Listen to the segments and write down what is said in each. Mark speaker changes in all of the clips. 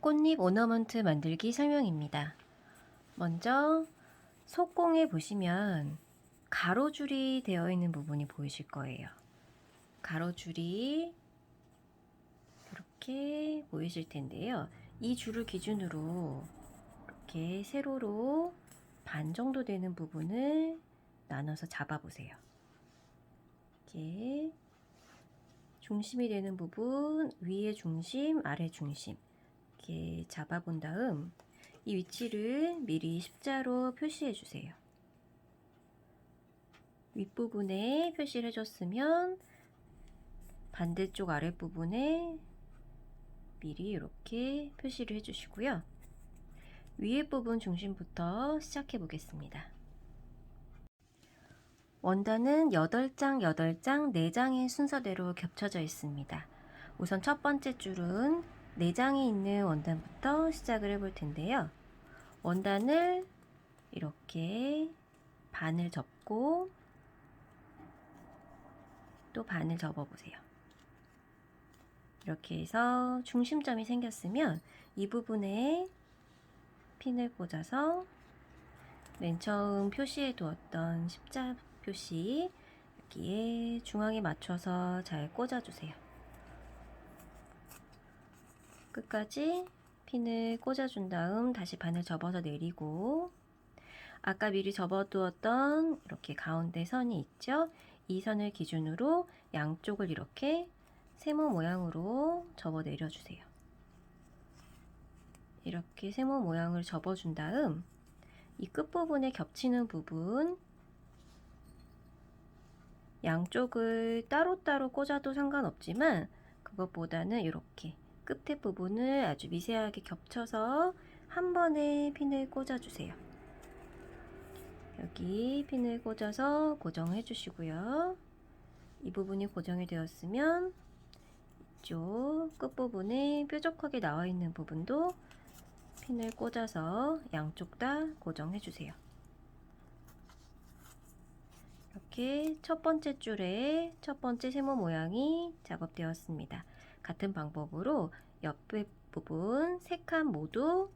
Speaker 1: 꽃잎 오너먼트 만들기 설명입니다. 먼저 속공에 보시면 가로줄이 되어 있는 부분이 보이실 거예요. 가로줄이 이렇게 보이실 텐데요. 이 줄을 기준으로 이렇게 세로로 반 정도 되는 부분을 나눠서 잡아 보세요. 이렇게 중심이 되는 부분, 위에 중심, 아래 중심 이렇게 잡아 본 다음 이 위치를 미리 십자로 표시해 주세요. 윗부분에 표시를 해줬으면 반대쪽 아랫부분에 미리 이렇게 표시를 해주시고요. 위에 부분 중심부터 시작해 보겠습니다. 원단은 8장, 8장, 4장의 순서대로 겹쳐져 있습니다. 우선 첫 번째 줄은 4장이 있는 원단부터 시작을 해 볼 텐데요. 원단을 이렇게 반을 접고 또 반을 접어 보세요. 이렇게 해서 중심점이 생겼으면 이 부분에 핀을 꽂아서 맨 처음 표시해 두었던 십자 표시 여기에 중앙에 맞춰서 잘 꽂아주세요. 끝까지 핀을 꽂아준 다음 다시 반을 접어서 내리고 아까 미리 접어두었던 이렇게 가운데 선이 있죠? 이 선을 기준으로 양쪽을 이렇게 세모 모양으로 접어 내려주세요. 이렇게 세모 모양을 접어준 다음 이 끝부분에 겹치는 부분 양쪽을 따로따로 꽂아도 상관없지만 그것보다는 이렇게 끝에 부분을 아주 미세하게 겹쳐서 한 번에 핀을 꽂아주세요. 여기 핀을 꽂아서 고정해 주시고요. 이 부분이 고정이 되었으면 이쪽 끝부분에 뾰족하게 나와 있는 부분도 핀을 꽂아서 양쪽 다 고정해 주세요. 이렇게 첫 번째 줄에 첫 번째 세모 모양이 작업되었습니다. 같은 방법으로 옆에 부분 3칸 모두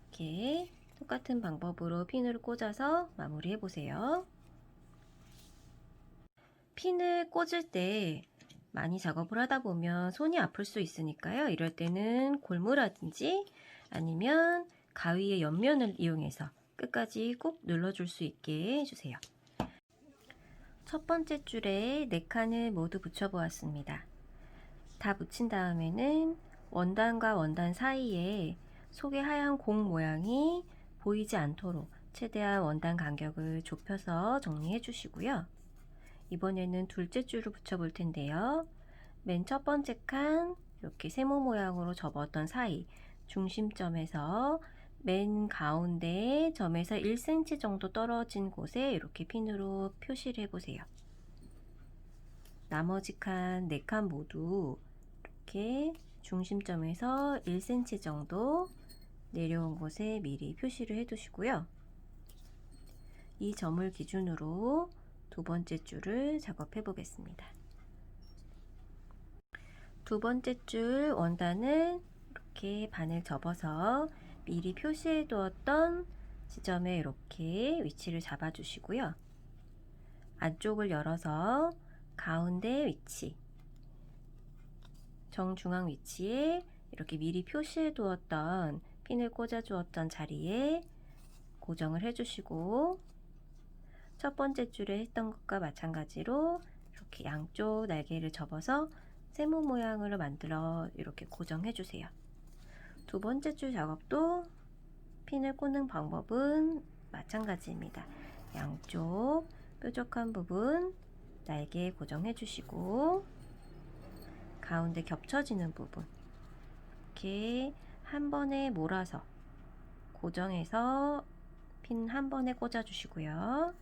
Speaker 1: 이렇게 똑같은 방법으로 핀을 꽂아서 마무리해 보세요. 핀을 꽂을 때 많이 작업을 하다 보면 손이 아플 수 있으니까요. 이럴 때는 골무라든지 아니면 가위의 옆면을 이용해서 끝까지 꾹 눌러줄 수 있게 해주세요. 첫 번째 줄에 4칸을 모두 붙여보았습니다. 다 붙인 다음에는 원단과 원단 사이에 속에 하얀 공 모양이 보이지 않도록 최대한 원단 간격을 좁혀서 정리해 주시고요. 이번에는 둘째 줄을 붙여 볼 텐데요. 맨 첫 번째 칸 이렇게 세모 모양으로 접었던 사이 중심점에서 맨 가운데 점에서 1cm 정도 떨어진 곳에 이렇게 핀으로 표시를 해보세요. 나머지 칸 4칸 모두 이렇게 중심점에서 1cm 정도 내려온 곳에 미리 표시를 해 두시고요. 이 점을 기준으로 두 번째 줄을 작업해 보겠습니다. 두 번째 줄 원단을 이렇게 반을 접어서 미리 표시해 두었던 지점에 이렇게 위치를 잡아 주시고요. 안쪽을 열어서 가운데 위치, 정중앙 위치에 이렇게 미리 표시해 두었던 핀을 꽂아 주었던 자리에 고정을 해 주시고 첫 번째 줄에 했던 것과 마찬가지로 이렇게 양쪽 날개를 접어서 세모 모양으로 만들어 이렇게 고정해 주세요. 두 번째 줄 작업도 핀을 꽂는 방법은 마찬가지입니다. 양쪽 뾰족한 부분 날개에 고정해 주시고 가운데 겹쳐지는 부분 이렇게 한 번에 몰아서 고정해서 핀 한 번에 꽂아 주시고요.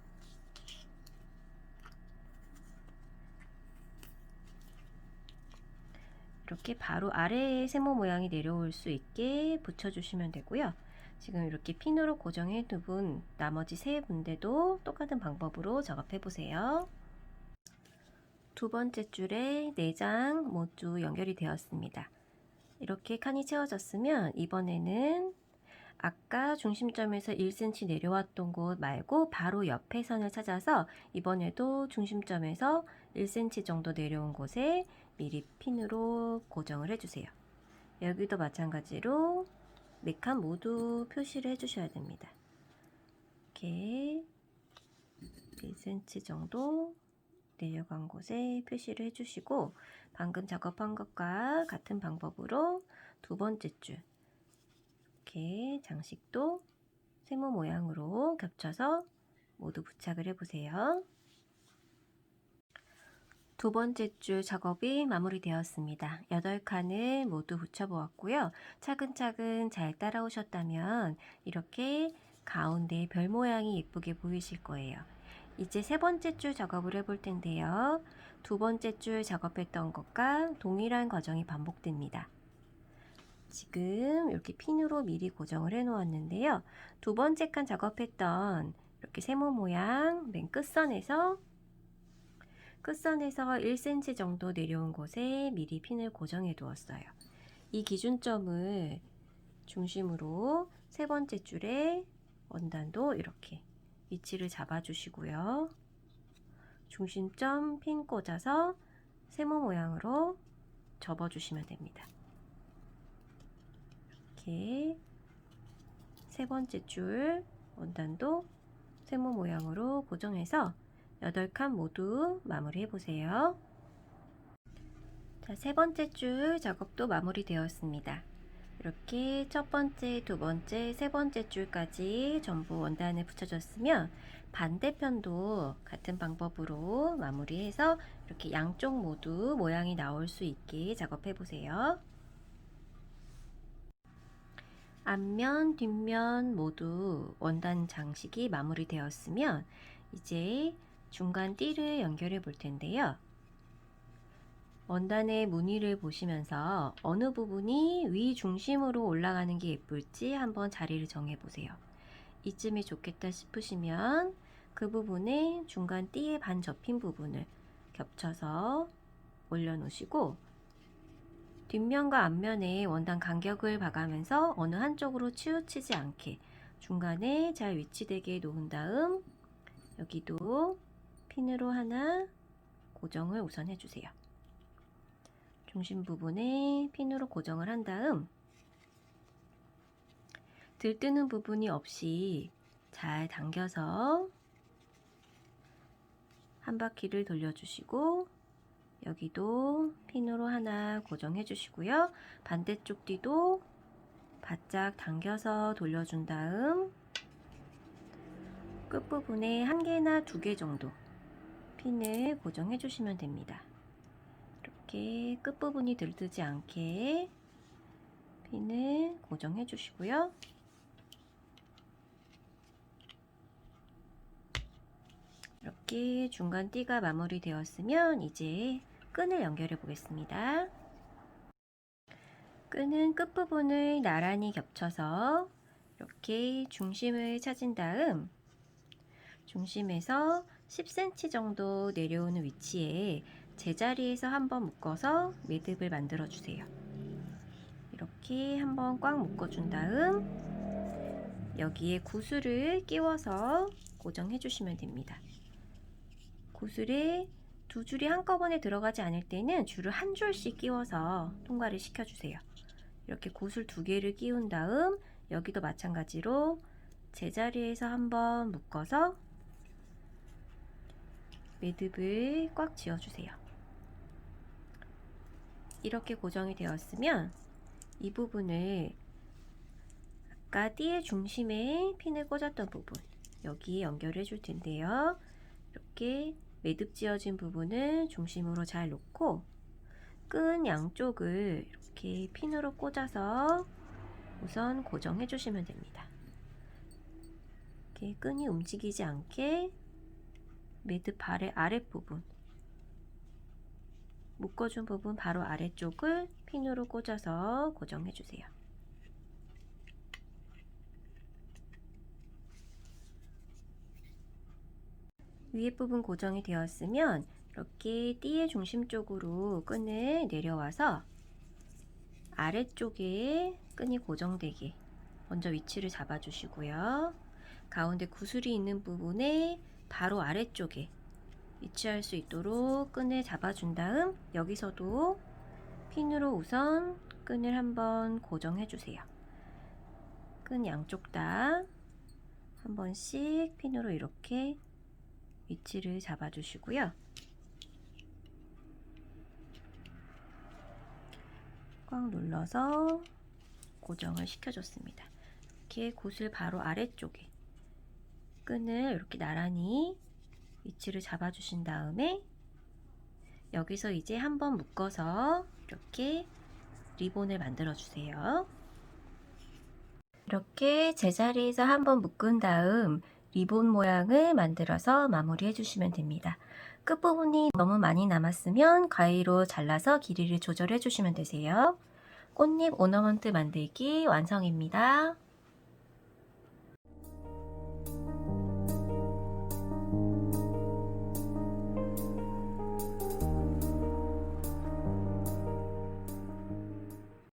Speaker 1: 이렇게 바로 아래에 세모 모양이 내려올 수 있게 붙여주시면 되고요. 지금 이렇게 핀으로 고정해 두분 나머지 세 군데도 똑같은 방법으로 작업해 보세요. 두 번째 줄에 내장 모두 연결이 되었습니다. 이렇게 칸이 채워졌으면 이번에는 아까 중심점에서 1cm 내려왔던 곳 말고 바로 옆에 선을 찾아서 이번에도 중심점에서 1cm 정도 내려온 곳에 미리 핀으로 고정을 해주세요. 여기도 마찬가지로 4칸 모두 표시를 해주셔야 됩니다. 이렇게 1cm 정도 내려간 곳에 표시를 해주시고 방금 작업한 것과 같은 방법으로 두 번째 줄 이렇게 장식도 세모 모양으로 겹쳐서 모두 부착을 해보세요. 두 번째 줄 작업이 마무리되었습니다. 8칸을 모두 붙여보았고요. 차근차근 잘 따라오셨다면 이렇게 가운데 별 모양이 예쁘게 보이실 거예요. 이제 세 번째 줄 작업을 해볼 텐데요. 두 번째 줄 작업했던 것과 동일한 과정이 반복됩니다. 지금 이렇게 핀으로 미리 고정을 해 놓았는데요. 두 번째 칸 작업했던 이렇게 세모 모양 맨 끝선에서 1cm 정도 내려온 곳에 미리 핀을 고정해 두었어요. 이 기준점을 중심으로 세 번째 줄에 원단도 이렇게 위치를 잡아 주시고요. 중심점 핀 꽂아서 세모 모양으로 접어 주시면 됩니다. 이렇게 세 번째 줄 원단도 세모 모양으로 고정해서 8칸 모두 마무리 해보세요. 자, 세 번째 줄 작업도 마무리 되었습니다. 이렇게 첫 번째, 두 번째, 세 번째 줄까지 전부 원단을 붙여줬으면 반대편도 같은 방법으로 마무리해서 이렇게 양쪽 모두 모양이 나올 수 있게 작업해 보세요. 앞면, 뒷면 모두 원단 장식이 마무리되었으면 이제 중간 띠를 연결해 볼 텐데요. 원단의 무늬를 보시면서 어느 부분이 위 중심으로 올라가는 게 예쁠지 한번 자리를 정해 보세요. 이쯤이 좋겠다 싶으시면 그 부분에 중간 띠의 반 접힌 부분을 겹쳐서 올려 놓으시고 뒷면과 앞면에 원단 간격을 봐가면서 어느 한쪽으로 치우치지 않게 중간에 잘 위치되게 놓은 다음 여기도 핀으로 하나 고정을 우선 해주세요. 중심 부분에 핀으로 고정을 한 다음 들뜨는 부분이 없이 잘 당겨서 한 바퀴를 돌려주시고 여기도 핀으로 하나 고정해 주시고요. 반대쪽 뒤도 바짝 당겨서 돌려준 다음 끝부분에 1개나 2개 정도 핀을 고정해 주시면 됩니다. 이렇게 끝부분이 들뜨지 않게 핀을 고정해 주시고요. 이렇게 중간 띠가 마무리 되었으면 이제 끈을 연결해 보겠습니다. 끈은 끝부분을 나란히 겹쳐서 이렇게 중심을 찾은 다음 중심에서 10cm 정도 내려오는 위치에 제자리에서 한번 묶어서 매듭을 만들어 주세요. 이렇게 한번 꽉 묶어 준 다음 여기에 구슬을 끼워서 고정해 주시면 됩니다. 구슬에 두 줄이 한꺼번에 들어가지 않을 때는 줄을 한 줄씩 끼워서 통과를 시켜주세요. 이렇게 구슬 2개를 끼운 다음 여기도 마찬가지로 제자리에서 한번 묶어서 매듭을 꽉 지어주세요. 이렇게 고정이 되었으면 이 부분을 아까 띠의 중심에 핀을 꽂았던 부분 여기에 연결해 줄 텐데요. 이렇게 매듭 지어진 부분을 중심으로 잘 놓고 끈 양쪽을 이렇게 핀으로 꽂아서 우선 고정해 주시면 됩니다. 이렇게 끈이 움직이지 않게 매듭 아랫부분 묶어준 부분 바로 아래쪽을 핀으로 꽂아서 고정해 주세요. 위에 부분 고정이 되었으면 이렇게 띠의 중심 쪽으로 끈을 내려와서 아래쪽에 끈이 고정되게 먼저 위치를 잡아주시고요. 가운데 구슬이 있는 부분에 바로 아래쪽에 위치할 수 있도록 끈을 잡아준 다음 여기서도 핀으로 우선 끈을 한번 고정해 주세요. 끈 양쪽 다 한 번씩 핀으로 이렇게 위치를 잡아 주시고요. 꽉 눌러서 고정을 시켜줬습니다. 이렇게 구슬 바로 아래쪽에 끈을 이렇게 나란히 위치를 잡아주신 다음에 여기서 이제 한번 묶어서 이렇게 리본을 만들어 주세요. 이렇게 제자리에서 한번 묶은 다음 리본 모양을 만들어서 마무리해 주시면 됩니다. 끝부분이 너무 많이 남았으면 가위로 잘라서 길이를 조절해 주시면 되세요. 꽃잎 오너먼트 만들기 완성입니다.